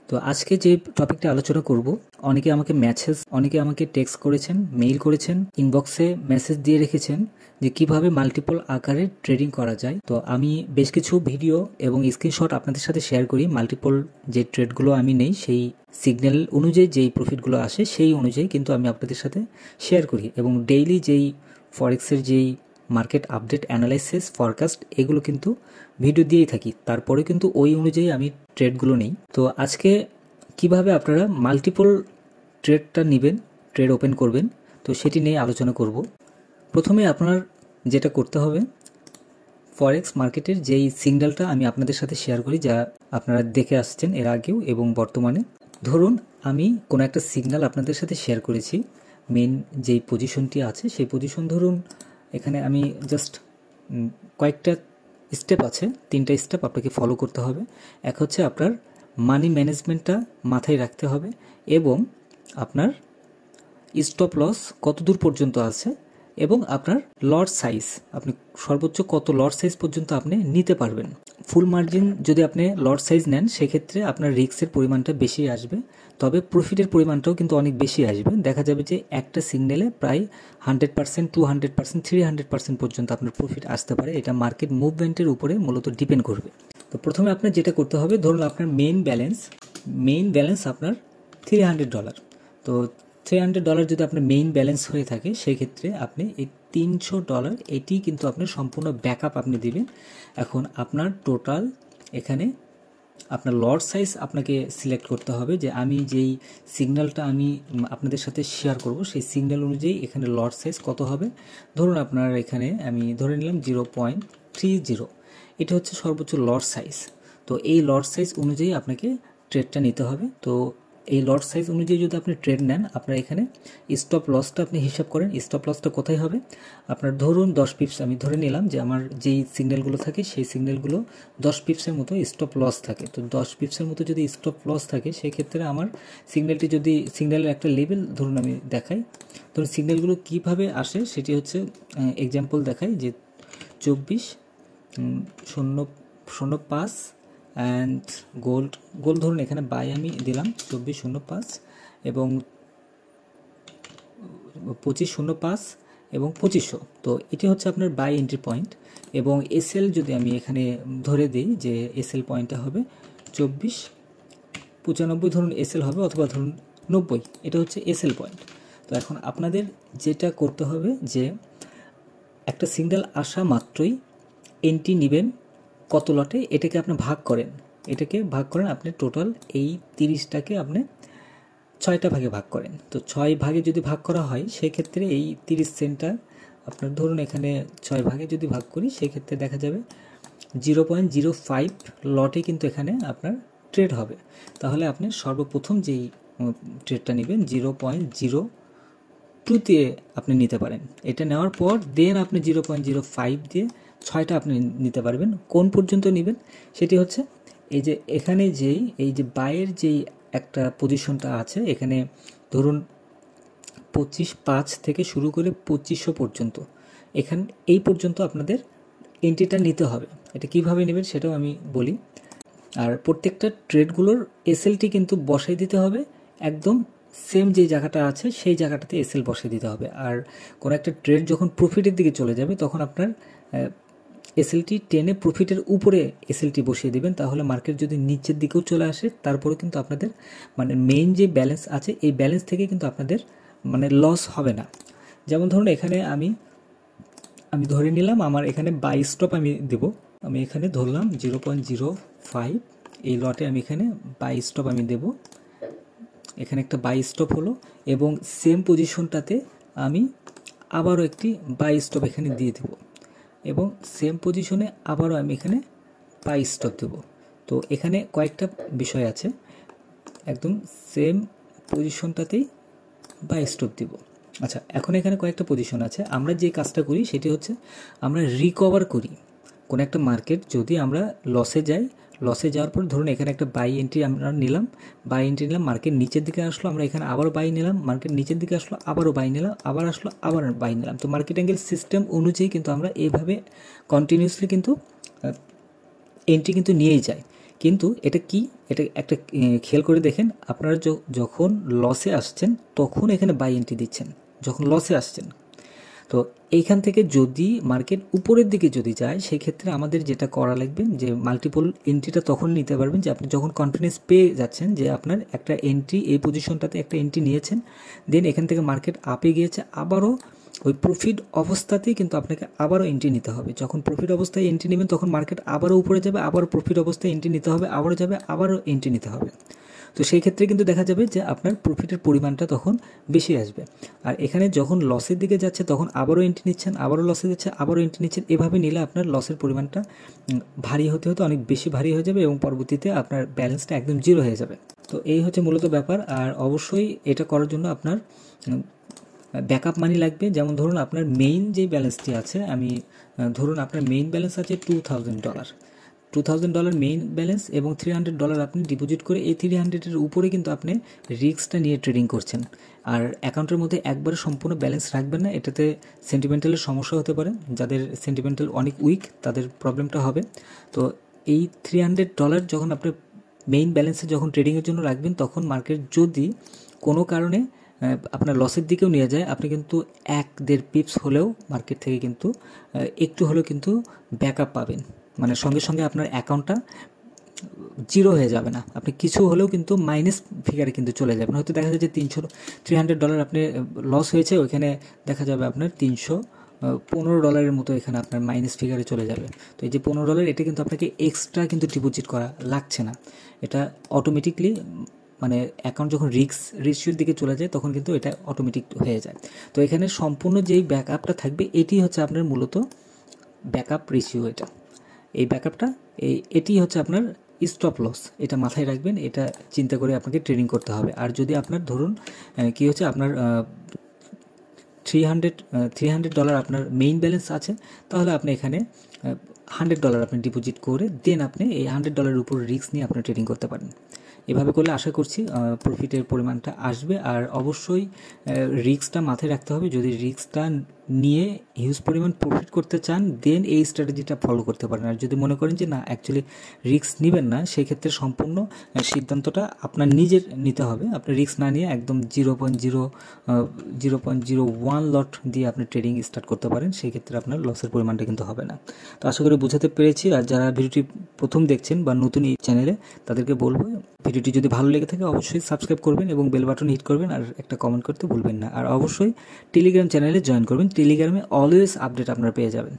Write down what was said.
তো আজকে যে টপিকটা আলোচনা করব, অনেকে আমাকে টেক্সট করেছেন, মেইল করেছেন, ইনবক্সে মেসেজ দিয়ে রেখেছেন যে কিভাবে মাল্টিপল আকারে ট্রেডিং করা যায়। তো আমি বেশ কিছু ভিডিও এবং স্ক্রিনশট আপনাদের সাথে শেয়ার করি। মাল্টিপল যে ট্রেডগুলো আমি নেই সেই সিগন্যাল অনুযায়ী যেই প্রফিটগুলো আসে সেই অনুযায়ী কিন্তু আমি আপনাদের সাথে শেয়ার করি, এবং ডেইলি যেই ফরেক্সের যেই মার্কেট আপডেট, অ্যানালাইসিস, ফরকাস্ট এগুলো কিন্তু ভিডিও দিয়েই থাকি। তারপরে কিন্তু ওই অনুযায়ী আমি ট্রেডগুলো নেই। তো আজকে কিভাবে আপনারা মাল্টিপল ট্রেডটা নেবেন, ট্রেড ওপেন করবেন, তো সেটি নিয়ে আলোচনা করব। প্রথমে আপনার যেটা করতে হবে, ফরেক্স মার্কেটের যেই সিগন্যালটা আমি আপনাদের সাথে শেয়ার করি, যা আপনারা দেখে আসছেন এর আগেও এবং বর্তমানে। ধরুন আমি কোনো একটা সিগন্যাল আপনাদের সাথে শেয়ার করেছি, মেন যেই পজিশনটি আছে সেই পজিশন, ধরুন এখানে আমি জাস্ট কয়েকটা স্টেপ আছে, 3টা স্টেপ আপনাকে ফলো করতে হবে। এক হচ্ছে আপনার মানি ম্যানেজমেন্টটা মাথায় রাখতে হবে, এবং আপনার স্টপ লস কত দূর পর্যন্ত আছে, এবং আপনার লট সাইজ, আপনি সর্বোচ্চ কত লট সাইজ পর্যন্ত আপনি নিতে পারবেন। ফুল মার্জিন যদি আপনি লট সাইজ নেন সেক্ষেত্রে আপনার রিস্কের পরিমাণটা বেশি আসবে, তবে প্রফিটের পরিমাণটাও কিন্তু অনেক বেশি আসবে। দেখা যাবে যে একটা সিগন্যালে প্রায় 100%, 200%, 300% পর্যন্ত আপনার প্রফিট আসতে পারে। এটা মার্কেট মুভমেন্টের উপরে মূলত ডিপেন্ড করবে। তো প্রথমে আপনার যেটা করতে হবে, ধরুন আপনার মেইন ব্যালেন্স আপনার $300। তো $300 যদি আপনার মেইন ব্যালেন্স হয়ে থাকে সেক্ষেত্রে আপনি এই $300 এটি কিন্তু আপনার সম্পূর্ণ ব্যাকআপ আপনি দিবেন। এখন আপনার টোটাল এখানে আপনার লট সাইজ আপনাকে সিলেক্ট করতে হবে, যে আমি যেই সিগন্যালটা আমি আপনাদের সাথে শেয়ার করব সেই সিগন্যাল অনুযায়ী এখানে লট সাইজ কত হবে। ধরুন আপনার এখানে আমি ধরে নিলাম 0.30, এটা হচ্ছে সর্বোচ্চ লট সাইজ। তো এই লট সাইজ অনুযায়ী আপনাকে ট্রেডটা নিতে হবে। তো এই লট সাইজ অনুযায়ী যদি আপনি ট্রেড নেন, আপনার এখানে স্টপ লসটা আপনি হিসাব করেন। স্টপ লসটা কোথায় হবে, আপনার ধরুন 10 পিপস, আমি ধরে নিলাম যে আমার যেই সিগন্যালগুলো থাকে সেই সিগন্যালগুলো 10 পিপসের মতো স্টপ লস থাকে। তো 10 পিপসের মতো যদি স্টপ লস থাকে সেক্ষেত্রে আমার সিগন্যালের একটা লেভেল ধরুন আমি দেখাই। ধরুন সিগন্যালগুলো কীভাবে আসে সেটি হচ্ছে এক্সাম্পল দেখাই, যে 24.05 অ্যান্ড গোল্ড ধরুন এখানে বাই আমি দিলাম 24.05 এবং 25.05 এবং 2500। তো এটি হচ্ছে আপনার বাই এন্ট্রি পয়েন্ট, এবং এসএল যদি আমি এখানে ধরে দিই যে এসএল পয়েন্টটা হবে 24.95 ধরুন এসএল হবে, অথবা ধরুন 90, এটা হচ্ছে এসএল পয়েন্ট। তো এখন আপনাদের যেটা করতে হবে যে একটা সিগন্যাল আসা মাত্রই এন্ট্রি নেবেন কত লটে, এটাকে আপনি ভাগ করেন আপনি টোটাল এই 30টাকে আপনি 6টা ভাগে ভাগ করেন। তো 6 ভাগে যদি ভাগ করা হয় সেক্ষেত্রে এই 30 সেন্টটা আপনার ধরুন এখানে 6 ভাগে যদি ভাগ করি সেক্ষেত্রে দেখা যাবে 0.05 লটে কিন্তু এখানে আপনার ট্রেড হবে। তাহলে আপনি সর্বপ্রথম যেই ট্রেডটা নেবেন 0.02 দিয়ে আপনি নিতে পারেন। এটা নেওয়ার পর দেন আপনি 0.05 দিয়ে 6টা আপনি নিতে পারবেন। কোন পর্যন্ত নেবেন সেটি হচ্ছে এই যে এখানে এই যে বাইয়ের যেই একটা পজিশনটা আছে, এখানে ধরুন 25.5 থেকে শুরু করে 2500 পর্যন্ত, এই পর্যন্ত আপনাদের এন্ট্রিটা নিতে হবে। এটা কিভাবে নেবেন সেটাও আমি বলি। আর প্রত্যেকটা ট্রেডগুলোর এসএলটি কিন্তু বসাই দিতে হবে, একদম সেম যে জায়গাটা আছে সেই জায়গাটাতে এসএল বসাই দিতে হবে। আর কোনো একটা ট্রেড যখন প্রফিটের দিকে চলে যাবে তখন আপনার এসএলটি টেনে প্রফিটের উপরে এসএলটি বসিয়ে দিবেন। তাহলে মার্কেট যদি নিচের দিকেও চলে আসে তারপরে কিন্তু আপনাদের মানে মেইন যে ব্যালেন্স আছে এই ব্যালেন্স থেকে কিন্তু আপনাদের মানে লস হবে না। যেমন ধরুন এখানে আমি ধরে নিলাম আমার এখানে বাই স্টপ আমি দেব, আমি এখানে ধরলাম 0.05, এই লটে আমি এখানে বাই স্টপ আমি দেব। এখানে একটা বাই স্টপ হলো, এবং সেম পজিশনটাতে আমি আবারও একটি বাই স্টপ এখানে দিয়ে দেব, এবং সেম পজিশনে আবারও আমি এখানে বাই স্টপ দেব। তো এখানে কয়েকটা বিষয় আছে, একদম সেম পজিশনটাতেই বাই স্টপ দেব। আচ্ছা, এখন এখানে কয়েকটা পজিশন আছে। আমরা যে কাজটা করি সেটি হচ্ছে আমরা রিকভার করি। কোনো একটা মার্কেট যদি আমরা লসে যাওয়ার পর ধরুন এখানে একটা বাই এন্ট্রি আমরা নিলাম, মার্কেট নিচের দিকে আসলো, আমরা এখানে আবারও বাই নিলাম, মার্কেট নিচের দিকে আসলো, আবারও বাই নিলাম, আবার আসলো, আবার বাই নিলাম। তো মার্কেট অ্যাঙ্গেল সিস্টেম অনুযায়ী কিন্তু আমরা এইভাবে কন্টিনিউসলি কিন্তু এন্ট্রি কিন্তু নিয়েই যাই। কিন্তু এটা কি, এটা একটা খেয়াল করে দেখেন, আপনারা যখন লসে আসছেন তখন এখানে বাই এন্ট্রি দিচ্ছেন, যখন লসে আসছেন। তো এইখান থেকে যদি মার্কেট উপরের দিকে যদি যায়, সেক্ষেত্রে আমাদের যেটা করা লাগবে যে মাল্টিপল এন্ট্রিটা তখন নিতে পারবেন যে আপনি যখন কনফিডেন্স পেয়ে যাচ্ছেন যে আপনার একটা এন্ট্রি, এই পজিশনটাতে একটা এন্ট্রি নিয়েছেন, দেন এখান থেকে মার্কেট আপে গিয়েছে, আবারও ওই প্রফিট অবস্থাতেই কিন্তু আপনাকে আবারও এন্ট্রি নিতে হবে। যখন প্রফিট অবস্থায় এন্ট্রি নেবেন তখন মার্কেট আবারও উপরে যাবে, আবারও প্রফিট অবস্থায় এন্ট্রি নিতে হবে, আবারও যাবে, আবারও এন্ট্রি নিতে হবে। তো সেই ক্ষেত্রে কিন্তু দেখা যাবে যে আপনার প্রফিটের পরিমাণটা তখন বেশি আসবে। আর এখানে যখন লসের দিকে যাচ্ছে তখন আবারও এন্ট্রি নিচ্ছেন, আবারও লসে যাচ্ছে, আবারও এন্ট্রি নিচ্ছেন, এভাবে নিলে আপনার লসের পরিমাণটা ভারী হতে হতে অনেক বেশি ভারী হয়ে যাবে এবং পরবর্তীতে আপনার ব্যালেন্সটা একদম জিরো হয়ে যাবে। তো এই হচ্ছে মূলত ব্যাপার। আর অবশ্যই এটা করার জন্য আপনার ব্যাকআপ মানি লাগবে। যেমন ধরুন আপনার মেইন যে ব্যালেন্সটি আছে, আমি ধরুন আপনার মেইন ব্যালেন্স আছে $2000 মেইন ব্যালেন্স এবং $300 আপনি ডিপোজিট করে এই 300-এর উপরে কিন্তু আপনি রিস্কটা নিয়ে ট্রেডিং করছেন। আর অ্যাকাউন্টের মধ্যে একবারে সম্পূর্ণ ব্যালেন্স রাখবেন না, এটাতে সেন্টিমেন্টালের সমস্যা হতে পারে। যাদের সেন্টিমেন্টাল অনেক উইক তাদের প্রবলেমটা হবে। তো এই $300 যখন আপনি মেইন ব্যালেন্সে যখন ট্রেডিংয়ের জন্য রাখবেন, তখন মার্কেট যদি কোনো কারণে আপনার লসের দিকেও নিয়ে যায়, আপনি কিন্তু 1-1.5 পিপস হলেও মার্কেট থেকে কিন্তু একটু হলেও কিন্তু ব্যাকআপ পাবেন। মানে সঙ্গে সঙ্গে আপনার অ্যাকাউন্টটা জিরো হয়ে যাবে না, আপনি কিছু হলেও কিন্তু মাইনাস ফিগারে কিন্তু চলে যাবেন। হয়তো দেখা যায় যে $300 আপনি লস হয়েছে, ওইখানে দেখা যাবে আপনার $315 মতো এখানে আপনার মাইনাস ফিগারে চলে যাবে। তো এই যে $15 এটা কিন্তু আপনাকে এক্সট্রা কিন্তু ডিপোজিট করা লাগছে না, এটা অটোমেটিকলি মানে অ্যাকাউন্ট যখন রিস্কের দিকে চলে যায় তখন কিন্তু এটা অটোমেটিক হয়ে যায়। তো এখানে সম্পূর্ণ যেই ব্যাকআপটা থাকবে এটি হচ্ছে আপনার মূলত ব্যাকআপ রেশিও। এটা এই ব্যাকআপটা এটি হচ্ছে আপনার স্টপ লস, এটা মাথায় রাখবেন, এটা চিন্তা করে আপনাকে ট্রেডিং করতে হবে। আর যদি আপনার ধরুন কি হচ্ছে আপনার $300 আপনার মেইন ব্যালেন্স আছে, তাহলে আপনি এখানে $100 আপনি ডিপোজিট করে দেন আপনি এই $100 উপর রিস্ক নিয়ে আপনি ট্রেডিং করতে পারেন। এভাবে করলে আশা করছি প্রফিটের পরিমাণটা আসবে। আর অবশ্যই রিস্কটা মাথায় রাখতে হবে, যদি রিস্কটা নিয়ে হিউজ পরিমাণ প্রফিট করতে চান দেন এই স্ট্র্যাটেজিটা ফলো করতে পারেন। আর যদি মনে করেন যে না অ্যাকচুয়ালি রিস্ক নেবেন না, সেই ক্ষেত্রে সম্পূর্ণ সিদ্ধান্তটা আপনার নিজের নিতে হবে। আপনি রিস্ক না নিয়ে একদম 0.01 লট দিয়ে আপনি ট্রেডিং স্টার্ট করতে পারেন, সেই ক্ষেত্রে আপনার লসের পরিমাণটা কিন্তু হবে না। তো আশা করি বোঝাতে পেরেছি। আর যারা ভিডিওটি প্রথম দেখছেন বা নতুন এই চ্যানেলে, তাদেরকে বলবো ভিডিওটি যদি ভালো লেগে থাকে অবশ্যই সাবস্ক্রাইব করবেন এবং বেল বাটন হিট করবেন, আর একটা কমেন্ট করতে ভুলবেন না। আর অবশ্যই টেলিগ্রাম চ্যানেলে জয়েন করবেন, টেলিগ্রামে অলওয়েজ আপডেট আপনারা পেয়ে যাবেন।